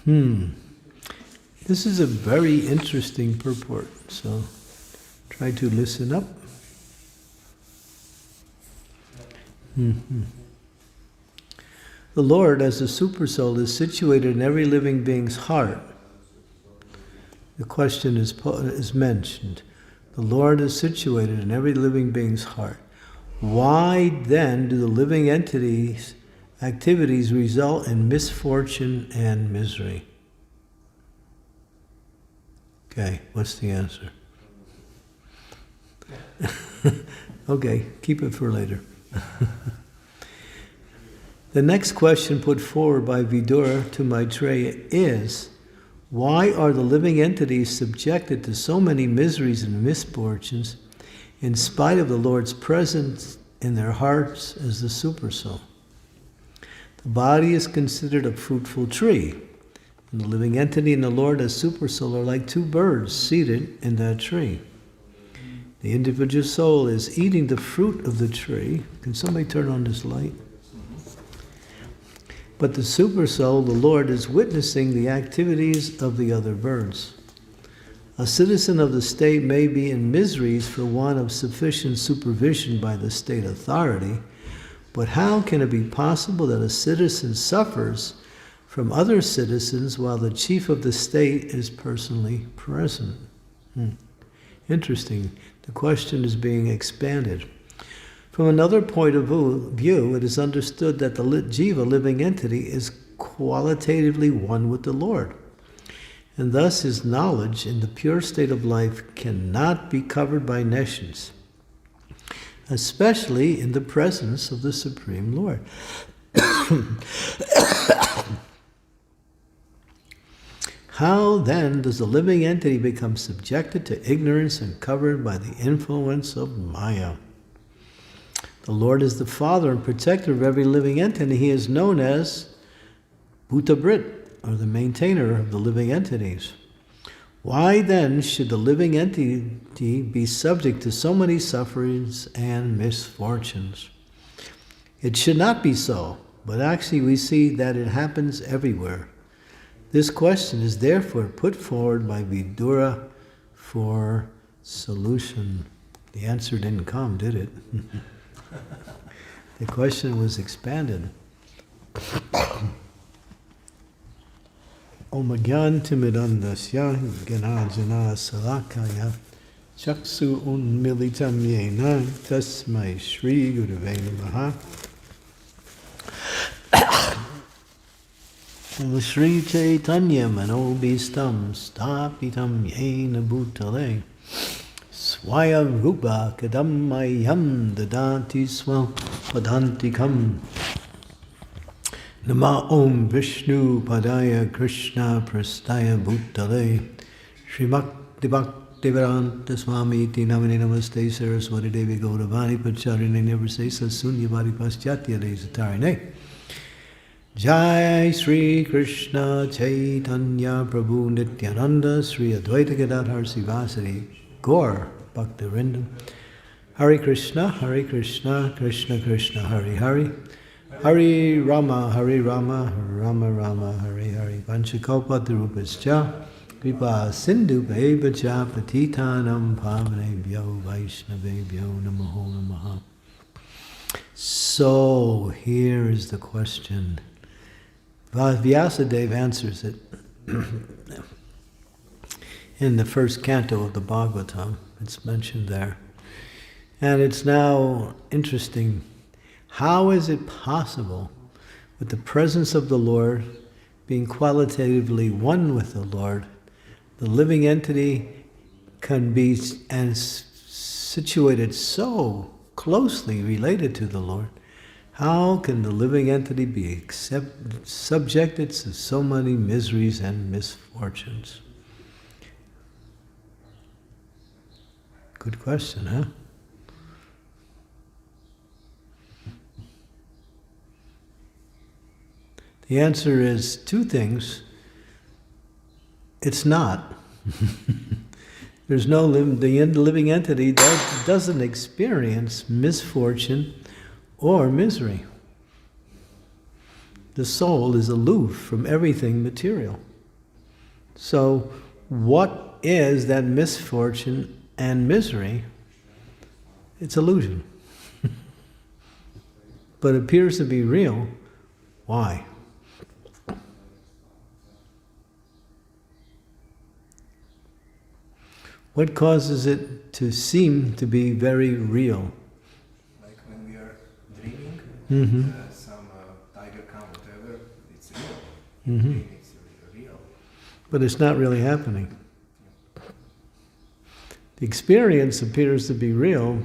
This is a very interesting purport, so try to listen up. The Lord, as the Supersoul, is situated in every living being's heart. The question is mentioned. The Lord is situated in every living being's heart. Why then do the living entities' activities result in misfortune and misery? Okay, what's the answer? Okay, keep it for later. The next question put forward by Vidura to Maitreya is, why are the living entities subjected to so many miseries and misfortunes in spite of the Lord's presence in their hearts as the Supersoul? The body is considered a fruitful tree, and the living entity and the Lord as Supersoul are like two birds seated in that tree. The individual soul is eating the fruit of the tree. Can somebody turn on this light? But the Supersoul, the Lord, is witnessing the activities of the other birds. A citizen of the state may be in miseries for want of sufficient supervision by the state authority, but how can it be possible that a citizen suffers from other citizens while the chief of the state is personally present? Interesting. The question is being expanded. From another point of view, it is understood that the jiva, living entity, is qualitatively one with the Lord. And thus his knowledge in the pure state of life cannot be covered by nescience, especially in the presence of the Supreme Lord. How then does the living entity become subjected to ignorance and covered by the influence of Maya? The Lord is the Father and Protector of every living entity. He is known as Bhutabrit, or the maintainer of the living entities. Why then should the living entity be subject to so many sufferings and misfortunes? It should not be so, but actually we see that it happens everywhere. This question is therefore put forward by Vidura for solution. The answer didn't come, did it? The question was expanded. Om Gyantimidandasya Ganajana Salakaya Chaksu Unmilitam Yena Tasmai Shri Gurave Namaha. Om Shri Chaitanya Manobhistam Stapitam Yena Bhutale Swaya Rupa Kadamayam Dadanti Swam Padantikam. Nama Om Vishnu Padaya Krishna Prastaya Bhutale Srimakti Bhaktivedanta Swami Iti Namani Namaste Saraswati Devi Gauravani Pacharine Never say Sasunyavadi Paschatya Desatarine. Jai Sri Krishna Chaitanya Prabhu Nityananda Sri Advaita Gadadhar Sivasari Gaur Bhaktivinoda. Hare Krishna, Krishna Krishna, Hare Hare. Hare Rama, Rama Rama, Hare Hare. Panchakalpa Tarupascha, Kripa Sindhu Bhavacha, Patitanam Pavanebhyo Vaishnavebhyo Namaho Namaha. So, here is the question. Vyasadeva answers it in the first canto of the Bhagavatam. It's mentioned there. And it's now interesting. How is it possible, with the presence of the Lord, being qualitatively one with the Lord, the living entity can be situated so closely related to the Lord? How can the living entity be subjected to so many miseries and misfortunes? Good question, huh? The answer is two things. It's not. There's no the living entity doesn't experience misfortune or misery. The soul is aloof from everything material. So what is that misfortune and misery? It's illusion. But appears to be real. Why? What causes it to seem to be very real? Like when we are dreaming, some tiger come, whatever, it's real. It's real. But it's not really happening. The experience appears to be real,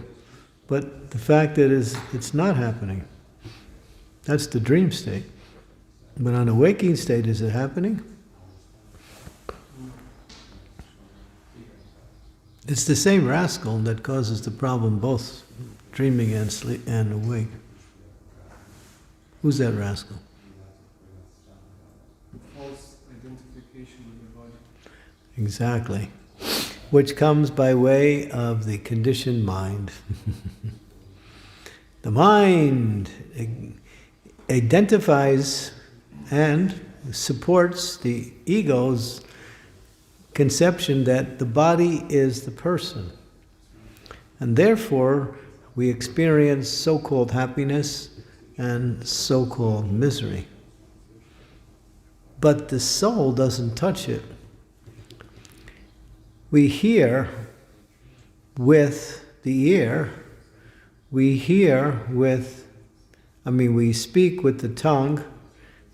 but the fact that it's not happening. That's the dream state. But on a waking state, is it happening? It's the same rascal that causes the problem both dreaming and sleep and awake. Who's that rascal? False identification with the body. Exactly. Which comes by way of the conditioned mind. The mind identifies and supports the ego's conception that the body is the person. And therefore, we experience so-called happiness and so-called misery. But the soul doesn't touch it. We hear with the ear, we speak with the tongue,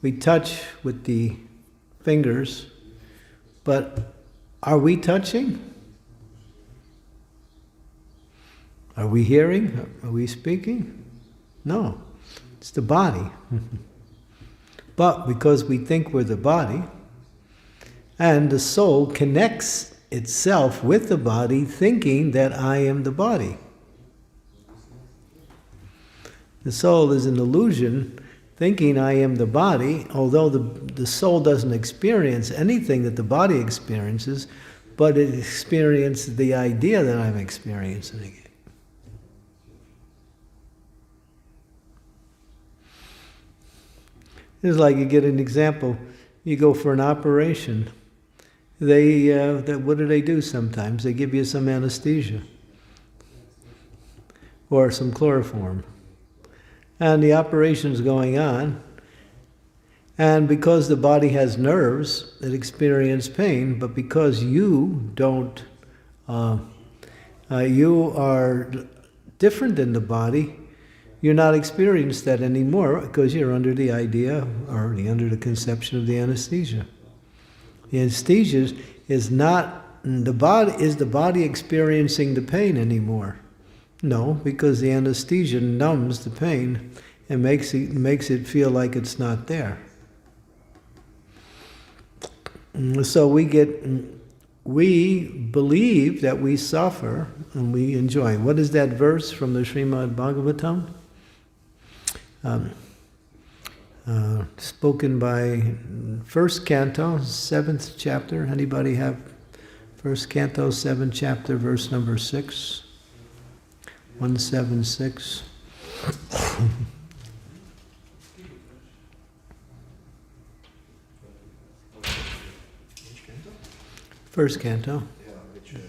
we touch with the fingers, but are we touching? Are we hearing? Are we speaking? No, it's the body. But because we think we're the body, and the soul connects itself with the body, thinking that I am the body. The soul is an illusion, thinking I am the body, although the soul doesn't experience anything that the body experiences, but it experiences the idea that I'm experiencing it. It's like, you get an example, you go for an operation. What do they do sometimes? They give you some anesthesia or some chloroform. And the operation's going on, and because the body has nerves that experience pain, but because you don't, you are different than the body, you're not experiencing that anymore because you're under the idea or under the conception of the anesthesia. The anesthesia is not the body experiencing the pain anymore? No, because the anesthesia numbs the pain and makes it feel like it's not there. So we believe that we suffer and we enjoy. What is that verse from the Srimad Bhagavatam? Spoken by first canto, 7th chapter. Anybody have first canto, 7th chapter, verse number 6? 176. First canto,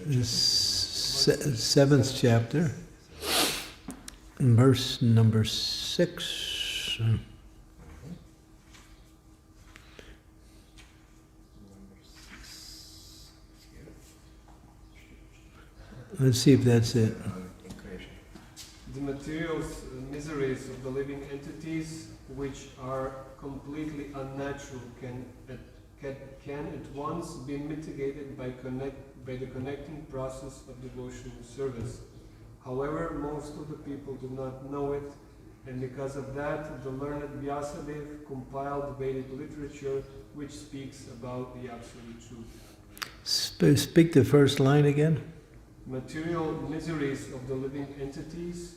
7th chapter, verse number 6. Let's see if that's it. The material miseries of the living entities, which are completely unnatural, can at once be mitigated by the connecting process of devotional service. However, most of the people do not know it, and because of that, the learned Vyasadeva compiled Vedic literature which speaks about the absolute truth. Speak the first line again. Material miseries of the living entities,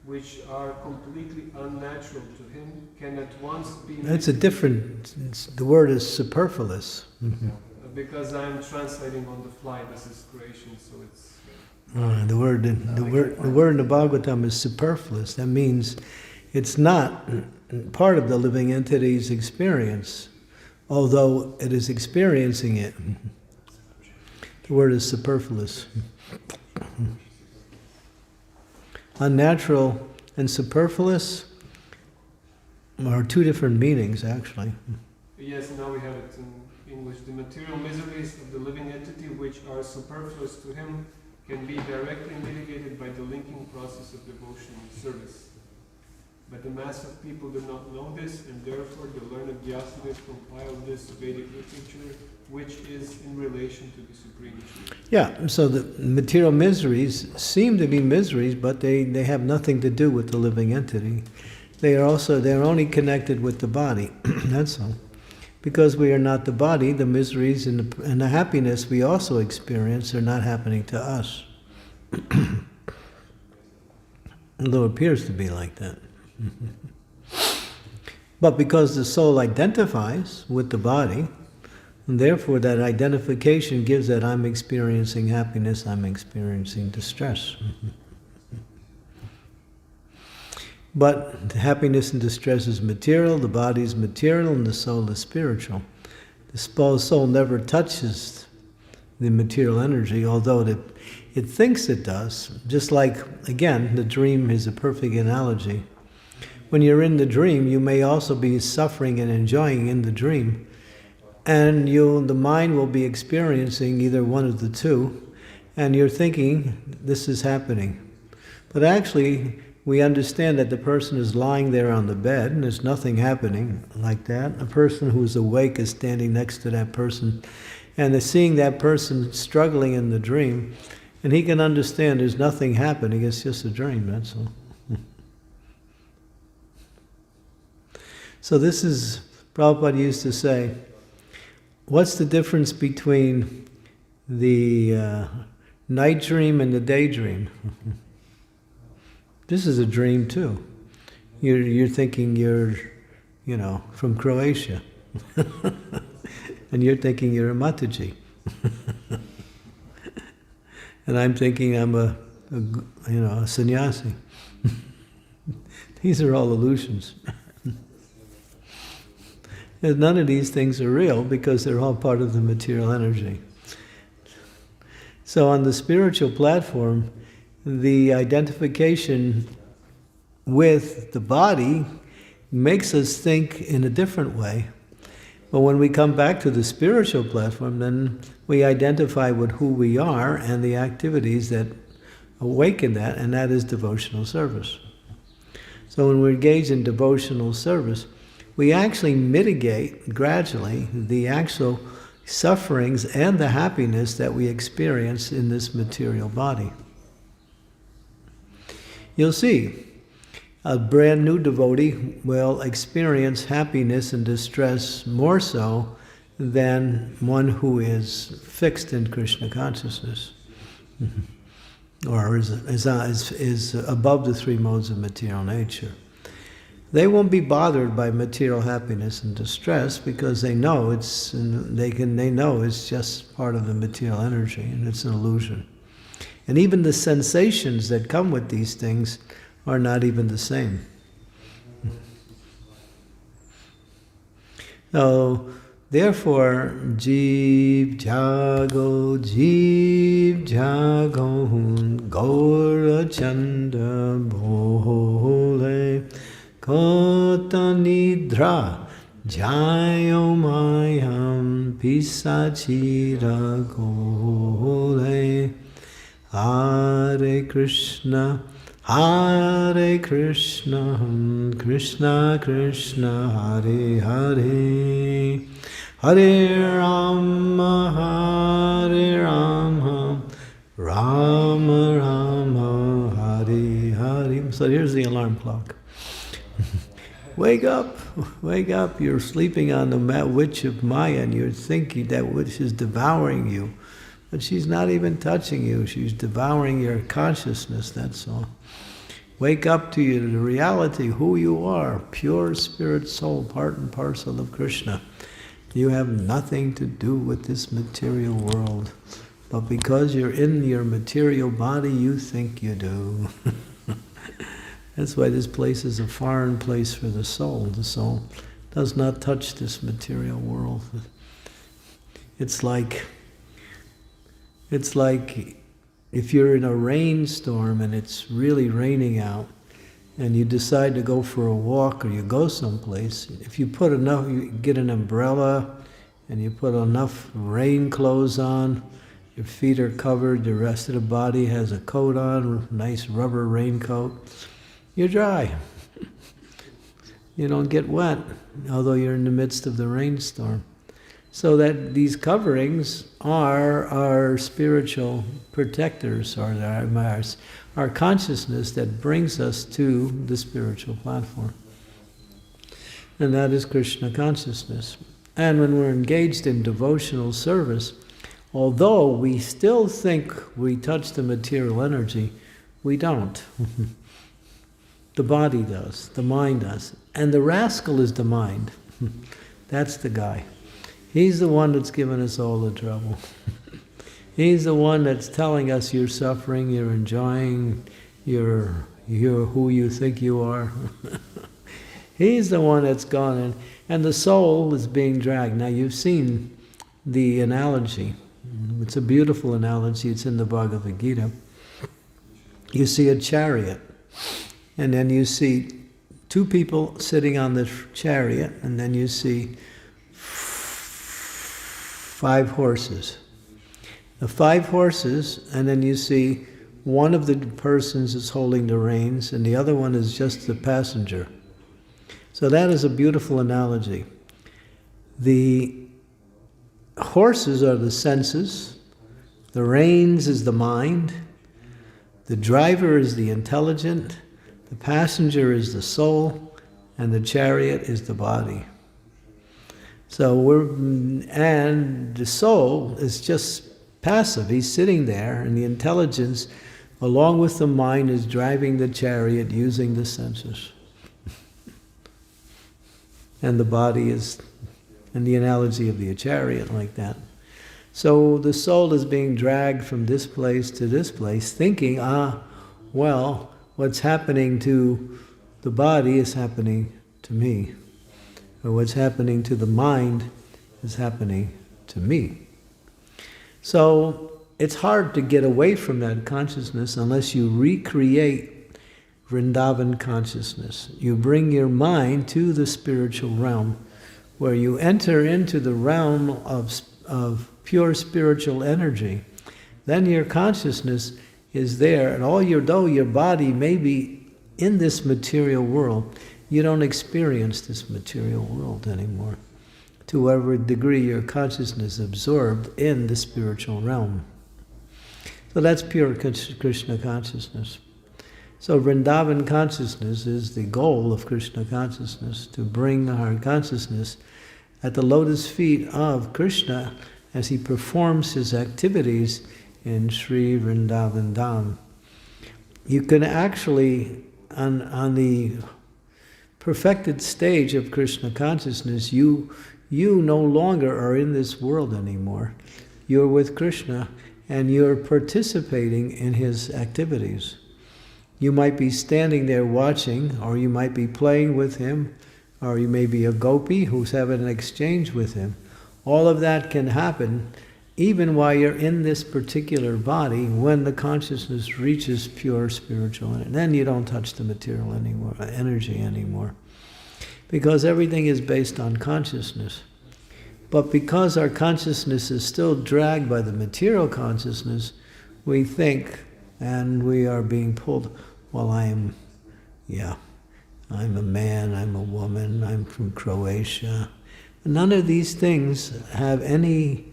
which are completely unnatural to him, can at once be... That's a different... the word is superfluous. Mm-hmm. Because I'm translating on the fly, this is creation, so it's... The word in the Bhagavatam is superfluous. That means it's not part of the living entity's experience, although it is experiencing it. The word is superfluous. Unnatural and superfluous are two different meanings, actually. Yes, now we have it in English. The material miseries of the living entity which are superfluous to him can be directly mitigated by the linking process of devotional service. But the mass of people do not know this, and therefore the learned Vyasadeva compiled this Vedic literature, which is in relation to the Supreme Truth. Yeah, so the material miseries seem to be miseries, but they have nothing to do with the living entity. They're only connected with the body, that's all. Because we are not the body, the miseries and the happiness we also experience are not happening to us. Although it appears to be like that. But because the soul identifies with the body, and therefore that identification gives that I'm experiencing happiness, I'm experiencing distress. But the happiness and distress is material, the body is material, and the soul is spiritual. The soul never touches the material energy, although it thinks it does. Just like, again, the dream is a perfect analogy. When you're in the dream, you may also be suffering and enjoying in the dream. And the mind will be experiencing either one of the two, and you're thinking, this is happening. But actually, we understand that the person is lying there on the bed, and there's nothing happening like that. A person who is awake is standing next to that person, and they're seeing that person struggling in the dream, and he can understand there's nothing happening, it's just a dream, that's all. So this is, Prabhupada used to say, what's the difference between the night dream and the daydream? This is a dream too. You're thinking you're, from Croatia. And you're thinking you're a Mataji. And I'm thinking I'm a sannyasi. These are all illusions. And none of these things are real because they're all part of the material energy. So on the spiritual platform, the identification with the body makes us think in a different way. But when we come back to the spiritual platform, then we identify with who we are and the activities that awaken that, and that is devotional service. So when we engage in devotional service, we actually mitigate gradually the actual sufferings and the happiness that we experience in this material body. You'll see, a brand new devotee will experience happiness and distress more so than one who is fixed in Krishna consciousness, or is above the three modes of material nature. They won't be bothered by material happiness and distress because they know it's just part of the material energy and it's an illusion. And even the sensations that come with these things are not even the same. So, therefore, Jeev Jago, Gaura Chanda Bhole, Kota Nidra, Jayo Mayam, Pisachira Gole, Hare Krishna, Krishna Krishna, Hare Hare, Hare Rama, Rama Rama, Hare Hare. So here's the alarm clock. Wake up, you're sleeping on the witch of Maya and you're thinking that witch is devouring you. But she's not even touching you, she's devouring your consciousness, that's all. Wake up to the reality, who you are, pure spirit soul, part and parcel of Krishna. You have nothing to do with this material world. But because you're in your material body, you think you do. That's why this place is a foreign place for the soul. The soul does not touch this material world. It's like It's like if you're in a rainstorm and it's really raining out, and you decide to go for a walk or you go someplace, if you put enough, you get an umbrella and you put enough rain clothes on, your feet are covered, the rest of the body has a coat on, nice rubber raincoat, you're dry. You don't get wet, although you're in the midst of the rainstorm. So that these coverings are our spiritual protectors, or our consciousness that brings us to the spiritual platform. And that is Krishna consciousness. And when we're engaged in devotional service, although we still think we touch the material energy, we don't. The body does, the mind does. And the rascal is the mind. That's the guy. He's the one that's given us all the trouble. He's the one that's telling us you're suffering, you're enjoying, you're who you think you are. He's the one that's gone in, and the soul is being dragged. Now you've seen the analogy. It's a beautiful analogy. It's in the Bhagavad Gita. You see a chariot, and then you see two people sitting on the chariot, and then you see 5 horses. The 5 horses, and then you see one of the persons is holding the reins, and the other one is just the passenger. So that is a beautiful analogy. The horses are the senses, the reins is the mind, the driver is the intelligent, the passenger is the soul, and the chariot is the body. And the soul is just passive. He's sitting there, and the intelligence, along with the mind, is driving the chariot using the senses. And the body is, and the analogy of the chariot like that. So the soul is being dragged from this place to this place, thinking, well, what's happening to the body is happening to me. Or what's happening to the mind is happening to me. So it's hard to get away from that consciousness unless you recreate Vrindavan consciousness. You bring your mind to the spiritual realm, where you enter into the realm of pure spiritual energy. Then your consciousness is there, and though your body may be in this material world, you don't experience this material world anymore, to whatever degree your consciousness is absorbed in the spiritual realm. So that's pure Krishna consciousness. So Vrindavan consciousness is the goal of Krishna consciousness, to bring our consciousness at the lotus feet of Krishna as he performs his activities in Sri Vrindavan Dham. You can actually, on the perfected stage of Krishna consciousness, you no longer are in this world anymore. You're with Krishna and you're participating in his activities. You might be standing there watching, or you might be playing with him, or you may be a gopi who's having an exchange with him. All of that can happen even while you're in this particular body, when the consciousness reaches pure spiritual energy. Then you don't touch the material anymore, energy anymore. Because everything is based on consciousness. But because our consciousness is still dragged by the material consciousness, we think, and we are being pulled, well, I'm a man, I'm a woman, I'm from Croatia. None of these things have any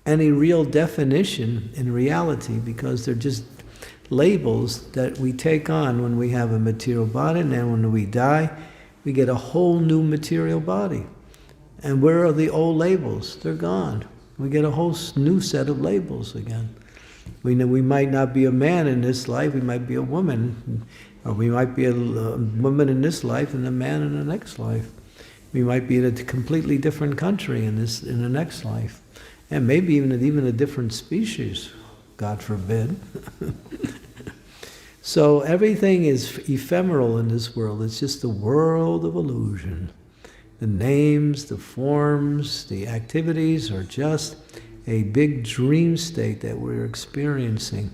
real definition in reality, because they're just labels that we take on when we have a material body, and then when we die, we get a whole new material body. And where are the old labels? They're gone. We get a whole new set of labels again. We know we might not be a man in this life, we might be a woman, or we might be a woman in this life and a man in the next life. We might be in a completely different country in the next life. And maybe even a different species, God forbid. So everything is ephemeral in this world. It's just a world of illusion. The names, the forms, the activities are just a big dream state that we're experiencing.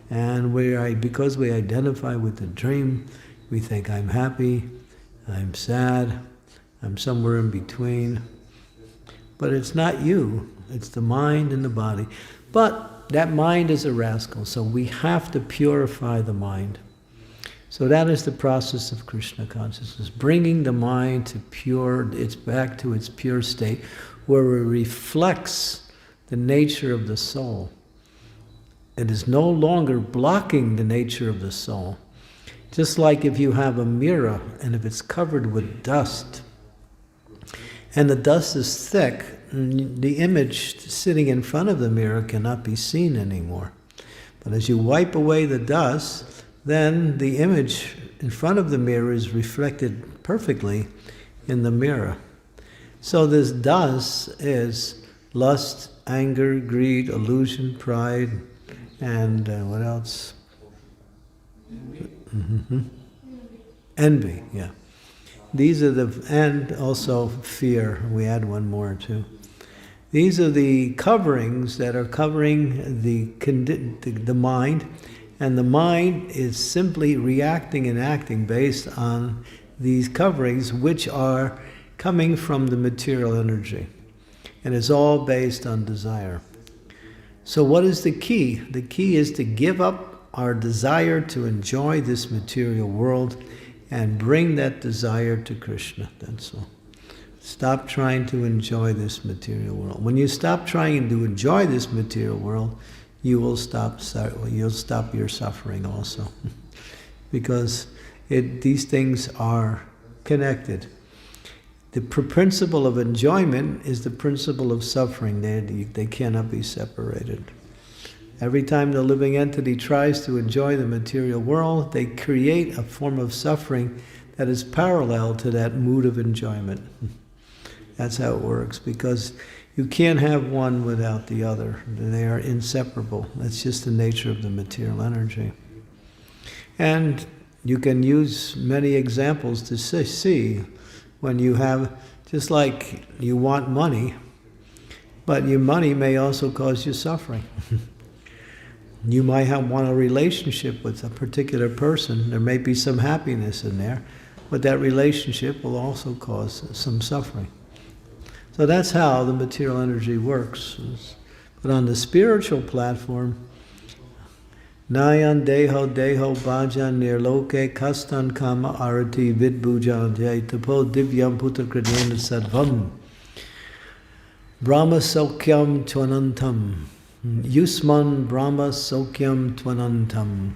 And because we identify with the dream, we think I'm happy, I'm sad, I'm somewhere in between. But it's not you, it's the mind and the body. But that mind is a rascal, so we have to purify the mind. So that is the process of Krishna consciousness, bringing the mind to back to its pure state, where it reflects the nature of the soul. It is no longer blocking the nature of the soul. Just like if you have a mirror and if it's covered with dust, and the dust is thick, the image sitting in front of the mirror cannot be seen anymore. But as you wipe away the dust, then the image in front of the mirror is reflected perfectly in the mirror. So this dust is lust, anger, greed, illusion, pride, and what else? Envy, yeah. These are and also fear. We add one more too. These are the coverings that are covering the mind, and the mind is simply reacting and acting based on these coverings, which are coming from the material energy. And it's all based on desire. So what is the key? The key is to give up our desire to enjoy this material world and bring that desire to Krishna. That's all. Stop trying to enjoy this material world. When you stop trying to enjoy this material world, you'll stop your suffering also. Because these things are connected. The principle of enjoyment is the principle of suffering. They cannot be separated. Every time the living entity tries to enjoy the material world, they create a form of suffering that is parallel to that mood of enjoyment. That's how it works, because you can't have one without the other. They are inseparable. That's just the nature of the material energy. And you can use many examples to see when you have, just like you want money, but your money may also cause you suffering. You might want a relationship with a particular person. There may be some happiness in there, but that relationship will also cause some suffering. So that's how the material energy works. But on the spiritual platform, Nayan deho bhajan nirloke kastan kama arati vidbhujan tapo divyam putakradena sadvam Brahma sokyam tvanantam Yusman Brahma sokyam tvanantam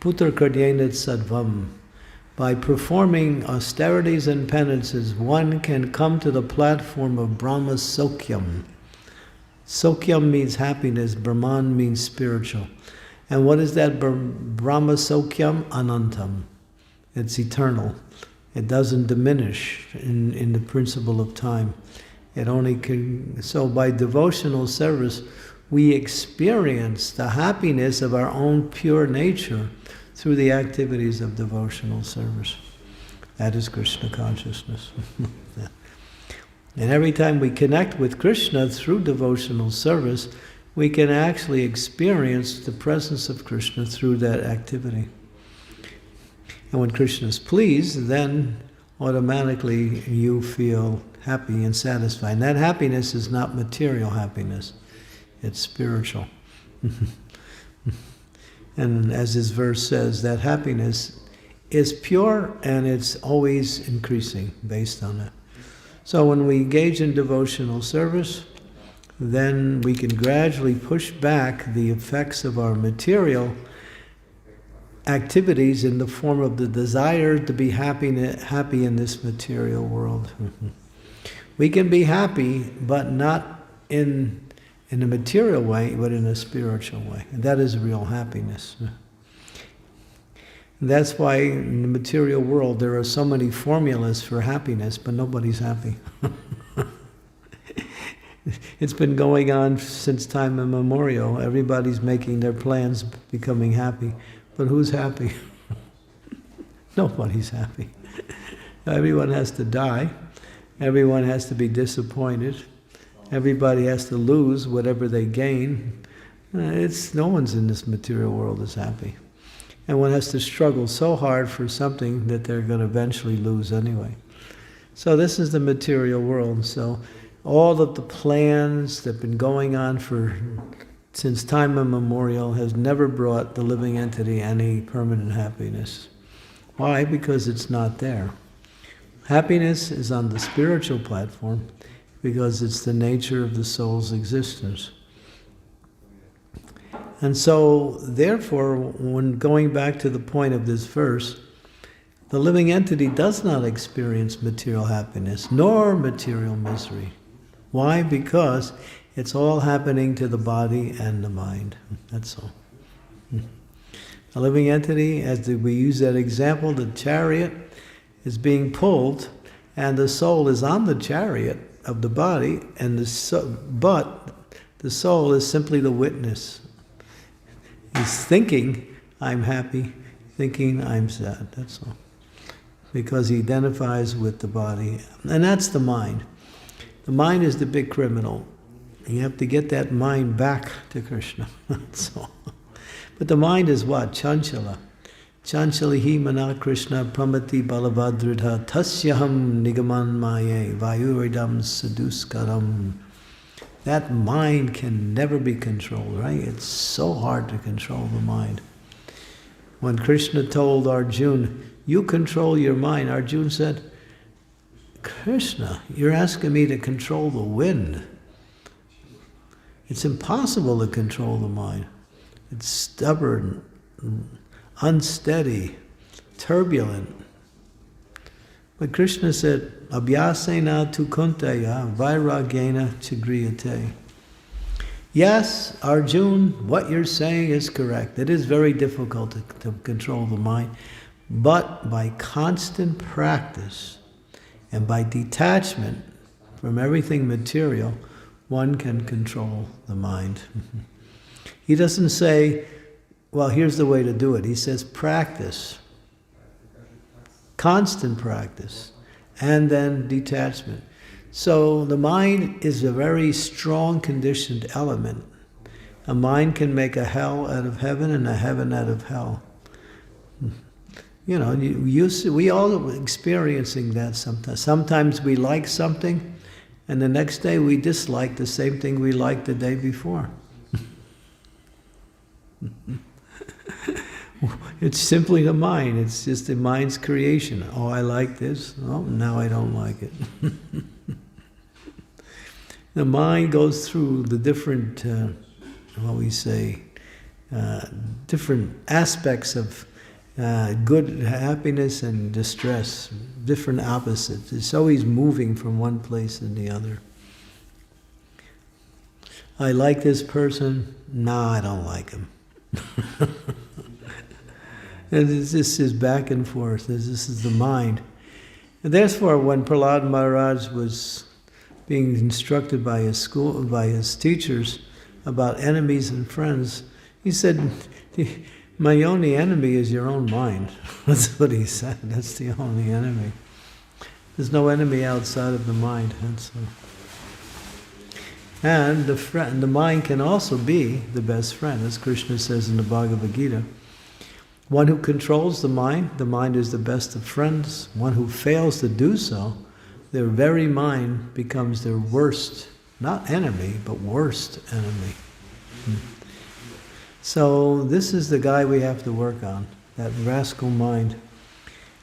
putakradena sadvam. By performing austerities and penances, one can come to the platform of Brahma sokyam. Sokyam means happiness, Brahman means spiritual. And what is that Brahma sokyam? Anantam. It's eternal. It doesn't diminish in the principle of time. It only can. So by devotional service, we experience the happiness of our own pure nature through the activities of devotional service. That is Krishna consciousness. Yeah. And every time we connect with Krishna through devotional service, we can actually experience the presence of Krishna through that activity. And when Krishna is pleased, then automatically you feel happy and satisfied. And that happiness is not material happiness, it's spiritual. And as this verse says, that happiness is pure and it's always increasing based on it. So when we engage in devotional service, then we can gradually push back the effects of our material activities in the form of the desire to be happy in this material world. We can be happy, but not in a material way, but in a spiritual way. And that is real happiness. And that's why in the material world there are so many formulas for happiness, but nobody's happy. It's been going on since time immemorial. Everybody's making their plans, becoming happy. But who's happy? Nobody's happy. Everyone has to die. Everyone has to be disappointed. everybody has to lose whatever they gain. No one's in this material world is happy. And one has to struggle so hard for something that they're going to eventually lose anyway. So this is the material world. So all of the plans that have been going on since time immemorial has never brought the living entity any permanent happiness. Why? Because it's not there. Happiness is on the spiritual platform because it's the nature of the soul's existence. And so, therefore, when going back to the point of this verse, the living entity does not experience material happiness nor material misery. Why? Because it's all happening to the body and the mind. That's all. The living entity, as we use that example, the chariot is being pulled, and the soul is on the chariot of the body, but the soul is simply the witness. He's thinking, I'm happy, thinking, I'm sad. That's all. Because he identifies with the body. And that's the mind. The mind is the big criminal. You have to get that mind back to Krishna. That's all. But the mind is what? Chanchala. Chanchalihi mana Krishna pramati balavadridha tasyaham nigaman maye vayuridam saduskaram. That mind can never be controlled, right? It's so hard to control the mind. When Krishna told Arjuna, you control your mind, Arjuna said, Krishna, you're asking me to control the wind. It's impossible to control the mind. It's stubborn, unsteady, turbulent. But Krishna said, Abhyasena tu kuntaya vairagena chigriyate. Yes, Arjuna, what you're saying is correct. It is very difficult to control the mind. But by constant practice and by detachment from everything material, one can control the mind. He doesn't say, well, here's the way to do it. He says practice. Constant practice. And then detachment. So the mind is a very strong conditioned element. A mind can make a hell out of heaven and a heaven out of hell. You know, we all are experiencing that sometimes. Sometimes we like something, and the next day we dislike the same thing we liked the day before. It's simply the mind. It's just the mind's creation. Oh, I like this. Oh, now I don't like it. The mind goes through the different, different aspects of good happiness and distress, different opposites. It's always moving from one place to the other. I like this person. No, I don't like him. And this is back and forth. This is the mind. And therefore, when Prahlad Maharaj was being instructed by his teachers about enemies and friends, he said, my only enemy is your own mind. That's what he said. That's the only enemy. There's no enemy outside of the mind. And the mind can also be the best friend, as Krishna says in the Bhagavad Gita. One who controls the mind is the best of friends. One who fails to do so, their very mind becomes their worst, not enemy, but worst enemy. So this is the guy we have to work on, that rascal mind.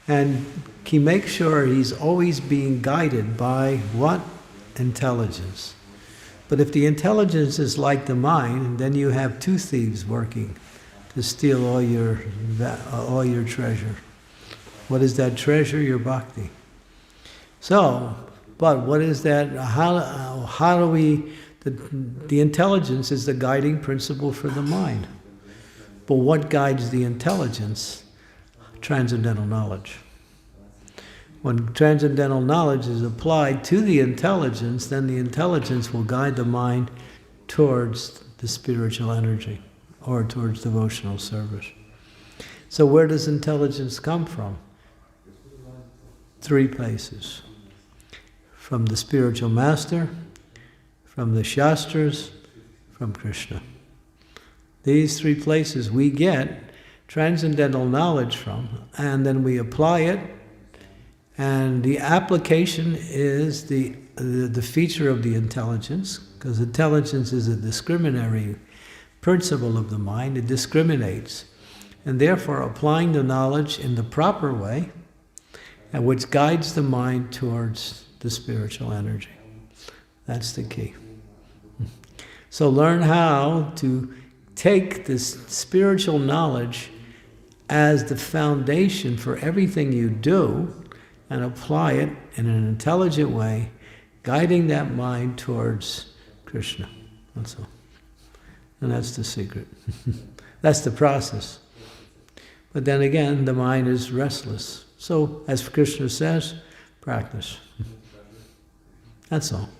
And he makes sure he's always being guided by what? Intelligence. But if the intelligence is like the mind, then you have two thieves working to steal all your treasure. What is that treasure? Your bhakti. So, but what is that? How do we? The intelligence is the guiding principle for the mind. But what guides the intelligence? Transcendental knowledge. When transcendental knowledge is applied to the intelligence, then the intelligence will guide the mind towards the spiritual energy or towards devotional service. So where does intelligence come from? Three places. From the spiritual master, from the Shastras, from Krishna. These three places we get transcendental knowledge from, and then we apply it, and the application is the feature of the intelligence, because intelligence is a discriminatory principle of the mind. It discriminates, and therefore applying the knowledge in the proper way, and which guides the mind towards the spiritual energy. That's the key. So learn how to take this spiritual knowledge as the foundation for everything you do and apply it in an intelligent way, guiding that mind towards Krishna. That's all. And that's the secret. That's the process. But then again, the mind is restless. So, as Krishna says, practice. That's all.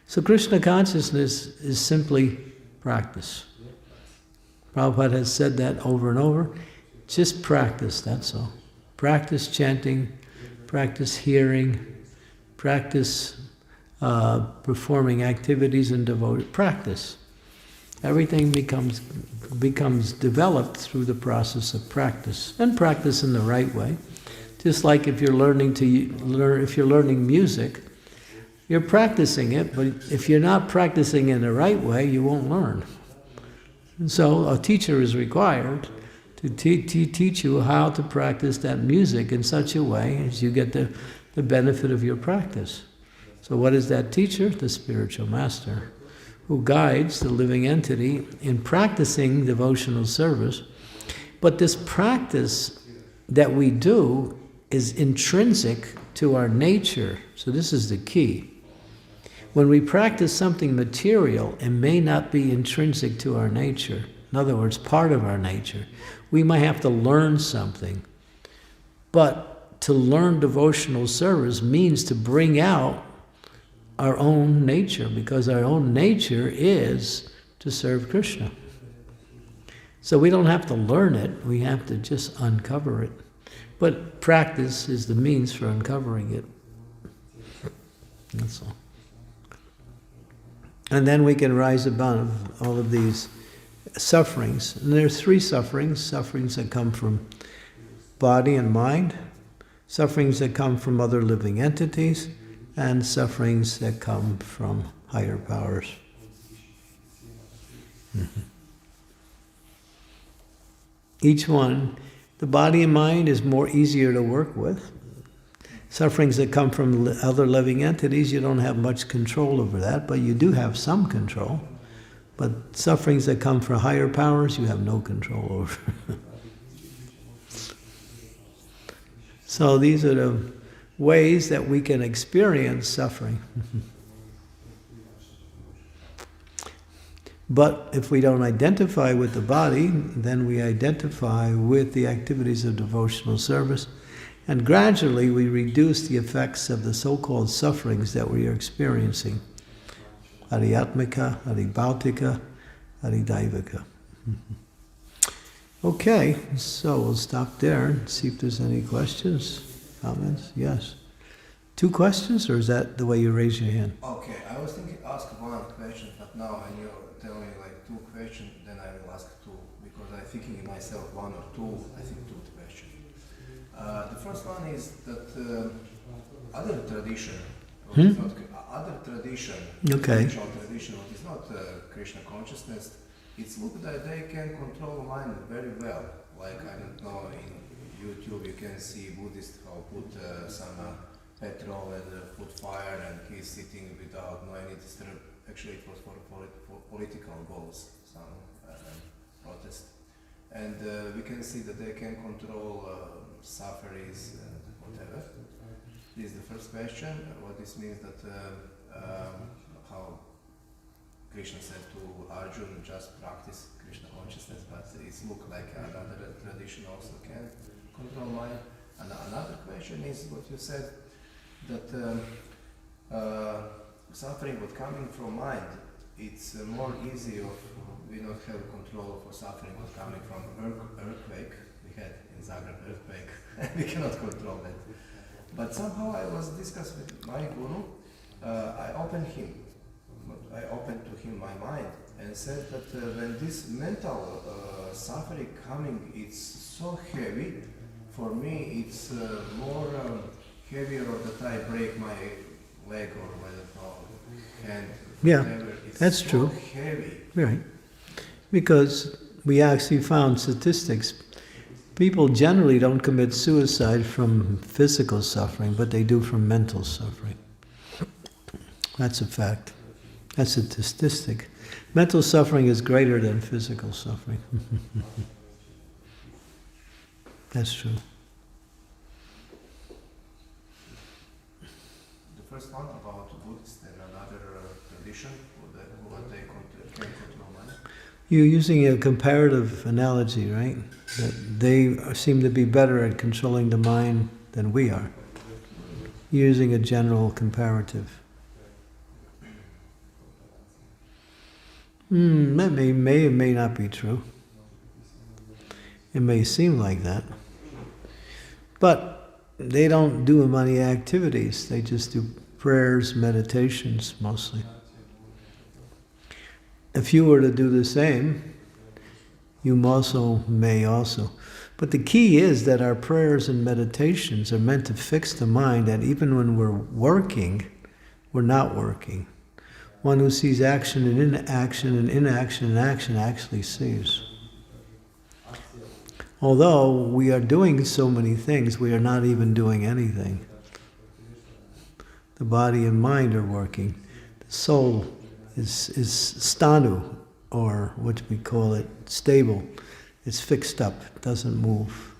So Krishna consciousness is simply practice. Prabhupada has said that over and over. Just practice, that's all. Practice chanting, practice hearing, practice performing activities in devotion. Practice. Everything becomes developed through the process of practice, and practice in the right way. Just like if you're learning music, you're practicing it, but if you're not practicing in the right way, you won't learn. And so a teacher is required to teach you how to practice that music in such a way as you get the benefit of your practice. So what is that teacher? The spiritual master, who guides the living entity in practicing devotional service. But this practice that we do is intrinsic to our nature. So this is the key. When we practice something material, it may not be intrinsic to our nature. In other words, part of our nature. We might have to learn something. But to learn devotional service means to bring out our own nature, because our own nature is to serve Krishna. So we don't have to learn it, we have to just uncover it. But practice is the means for uncovering it. That's all. And then we can rise above all of these sufferings. And there are three sufferings that come from body and mind, sufferings that come from other living entities, and sufferings that come from higher powers. Mm-hmm. Each one, the body and mind is more easier to work with. Sufferings that come from other living entities, you don't have much control over that, but you do have some control. But sufferings that come from higher powers, you have no control over. So these are the ways that we can experience suffering. But if we don't identify with the body, then we identify with the activities of devotional service. And gradually we reduce the effects of the so-called sufferings that we are experiencing. Adhyatmika, adhibhautika, adhidaivika. Okay, so we'll stop there and see if there's any questions, comments. Yes. 2 questions, or is that the way you raise your hand? Okay, I was thinking ask one question, but now when you tell me like 2 questions, then I will ask 2, because I'm thinking in myself 1 or 2, I think 2 questions. The first one is that other tradition, other tradition, Okay. spiritual tradition, what is not Krishna consciousness, it's look that they can control mind very well. Like, I don't know, in YouTube you can see Buddhists how put some petrol and put fire, and he's sitting without no any disturb. Actually it was for political goals, some protest. And we can see that they can control sufferings and whatever. This is the first question. What this means that how Krishna said to Arjuna, just practice Krishna consciousness, but it's look like another tradition also can control mind. And another question is what you said, that suffering what coming from mind, it's more easy of we not have control for suffering what coming from earthquake. We had in Zagreb earthquake, we cannot control that. But somehow I was discussing with my guru, I opened him I opened to him my mind and said that when this mental suffering coming, it's so heavy. For me, it's more heavier that I break my leg or I don't know, hand. Yeah, whatever. It's that's so true. Heavy. Right. Because we actually found statistics. People generally don't commit suicide from physical suffering, but they do from mental suffering. That's a fact. That's a statistic. Mental suffering is greater than physical suffering. That's true. The first one about Buddhist and another tradition, what they can control mind. You're using a comparative analogy, right? That they seem to be better at controlling the mind than we are. Using a general comparative. That may or may not be true. It may seem like that. But they don't do many activities. They just do prayers, meditations mostly. If you were to do the same, you may also. But the key is that our prayers and meditations are meant to fix the mind, and even when we're working, we're not working. One who sees action and inaction and inaction and action actually sees. Although we are doing so many things, we are not even doing anything. The body and mind are working. The soul is stanu, or what we call it, stable. It's fixed up, it doesn't move.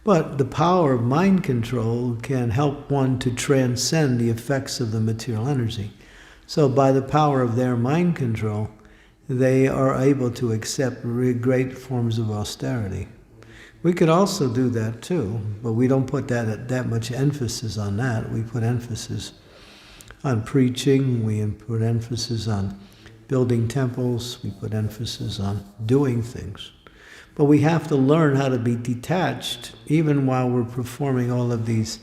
But the power of mind control can help one to transcend the effects of the material energy. So by the power of their mind control, they are able to accept great forms of austerity. We could also do that too, but we don't put that much emphasis on that. We put emphasis on preaching, we put emphasis on building temples, we put emphasis on doing things. But we have to learn how to be detached even while we're performing all of these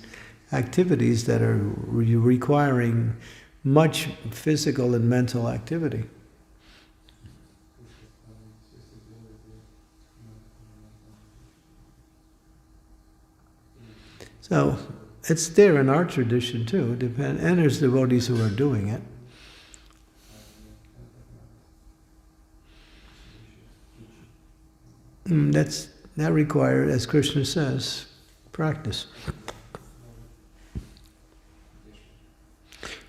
activities that are requiring much physical and mental activity. So it's there in our tradition too, and there's devotees who are doing it. That requires, as Krishna says, practice.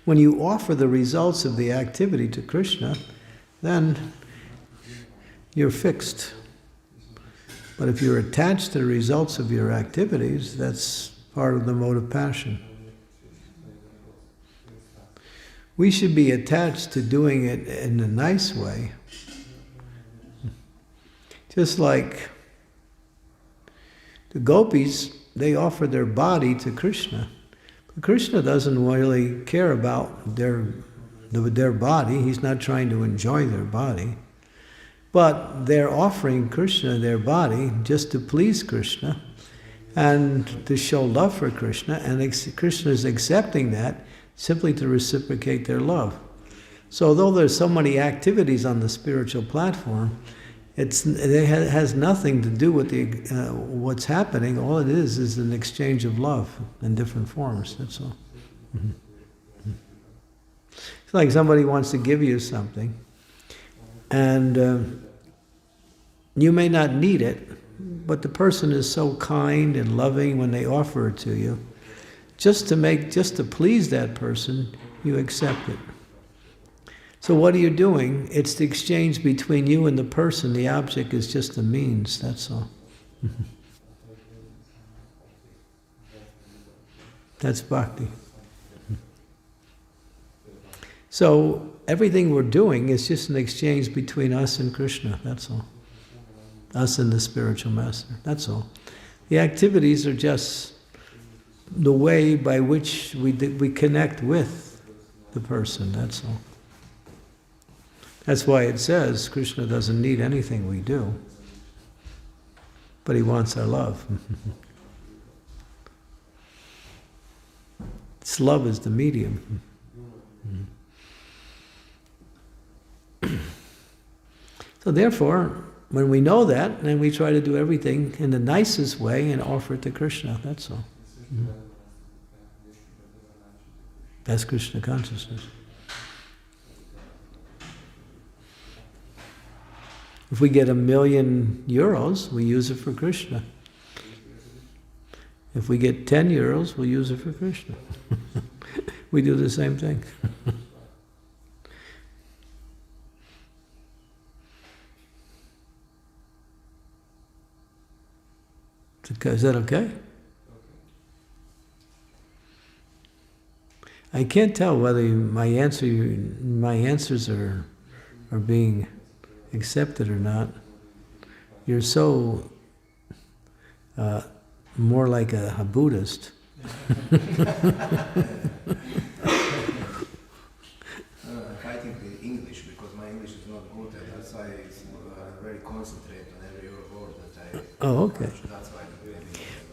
When you offer the results of the activity to Krishna, then you're fixed. But if you're attached to the results of your activities, that's part of the mode of passion. We should be attached to doing it in a nice way. Just like the gopis, they offer their body to Krishna. But Krishna doesn't really care about their body. He's not trying to enjoy their body. But they're offering Krishna their body just to please Krishna and to show love for Krishna. And Krishna is accepting that simply to reciprocate their love. So although there's so many activities on the spiritual platform, it has nothing to do with what's happening. All it is an exchange of love in different forms, that's all. It's like somebody wants to give you something, and you may not need it, but the person is so kind and loving when they offer it to you. Just to please that person, you accept it. So what are you doing? It's the exchange between you and the person. The object is just a means, that's all. That's bhakti. So everything we're doing is just an exchange between us and Krishna, that's all. Us and the spiritual master, that's all. The activities are just the way by which we connect with the person, that's all. That's why it says Krishna doesn't need anything we do, but he wants our love. It's love is the medium. So therefore, when we know that, then we try to do everything in the nicest way and offer it to Krishna, that's all. That's Krishna consciousness. If we get €1,000,000, we use it for Krishna. If we get €10, we'll use it for Krishna. We do the same thing. Is that okay? I can't tell whether my answers are being accepted or not. You're so more like a Buddhist. Fighting the English because my English is not good, and that's why it's very concentrated on every word that I. Oh, okay. That's why.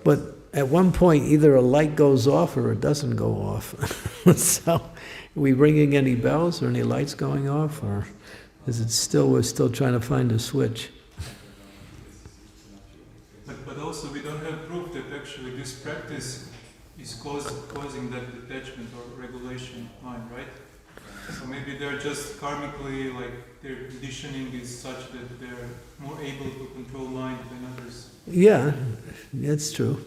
But at one point, either a light goes off or it doesn't go off. So, are we ringing any bells or any lights going off, or is it still we're still trying to find a switch? But also we don't have proof that actually this practice is causing that detachment or regulation of mind, right? So maybe they're just karmically, like their conditioning is such that they're more able to control mind than others. Yeah, that's true.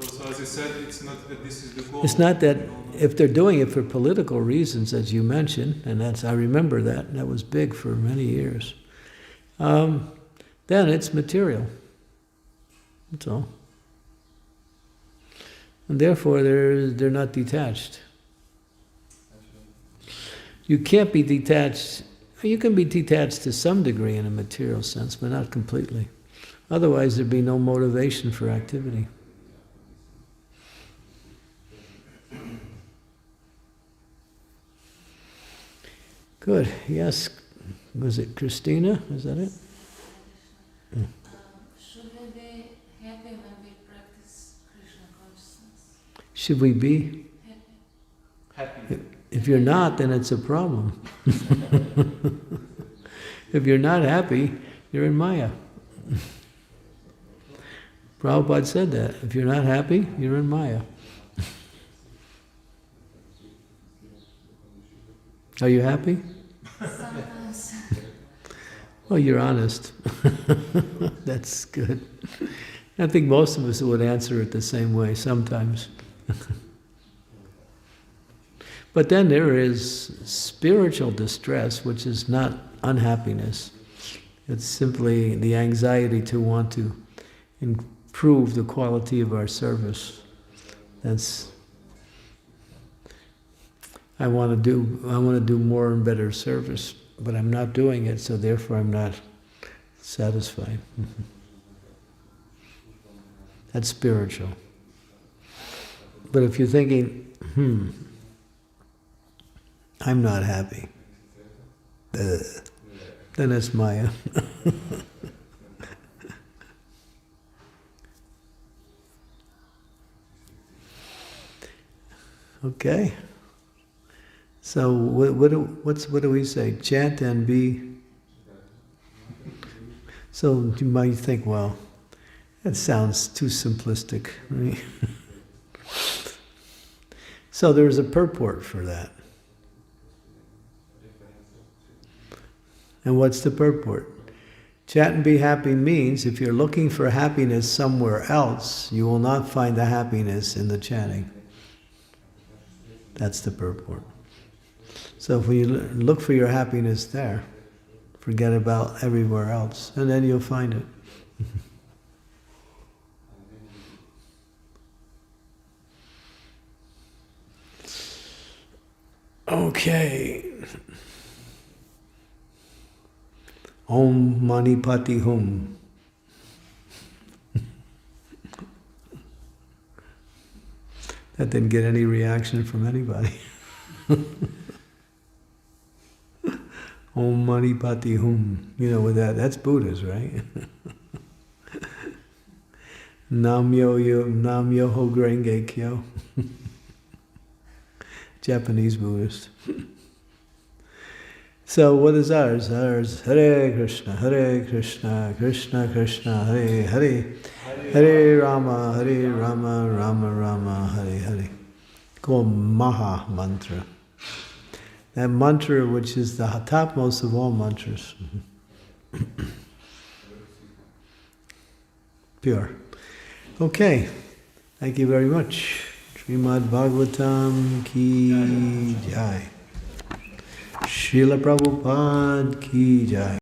So as I said, it's not that this is the goal. It's not that if they're doing it for political reasons, as you mentioned, and I remember that was big for many years, then it's material. That's all. And therefore, they're not detached. You can't be detached. You can be detached to some degree in a material sense, but not completely. Otherwise, there'd be no motivation for activity. Good. Yes. Was it Christina? Is that it? Should we be happy when we practice Krishna consciousness? Should we be? Happy. If you're not, then it's a problem. If you're not happy, you're in Maya. Prabhupada said that. If you're not happy, you're in Maya. Are you happy? Sometimes. Well, you're honest. That's good. I think most of us would answer it the same way sometimes. But then there is spiritual distress, which is not unhappiness. It's simply the anxiety to want to improve the quality of our service. I want to do more and better service, but I'm not doing it, so therefore I'm not satisfied. That's spiritual. But if you're thinking, I'm not happy, then it's Maya. Okay. So what do we say? Chant and be. So you might think, well, that sounds too simplistic. Right? So there's a purport for that. And what's the purport? Chant and be happy means if you're looking for happiness somewhere else, you will not find the happiness in the chanting. That's the purport. So if you look for your happiness there, forget about everywhere else, and then you'll find it. Okay. Om Mani Pati Hum. That didn't get any reaction from anybody. Om Mani Pati Hum. You know with that's Buddha's, right? Nam Yo Ho Grenge Kyo. Japanese Buddhist. So what is ours? Ours Hare Krishna, Krishna Krishna, Hare Hare, Hare Rama, Rama Rama, Hare Hare. Called Maha Mantra. That mantra which is the topmost of all mantras. Pure. Okay. Thank you very much. Srimad Bhagavatam ki jai. Srila Prabhupada ki jai.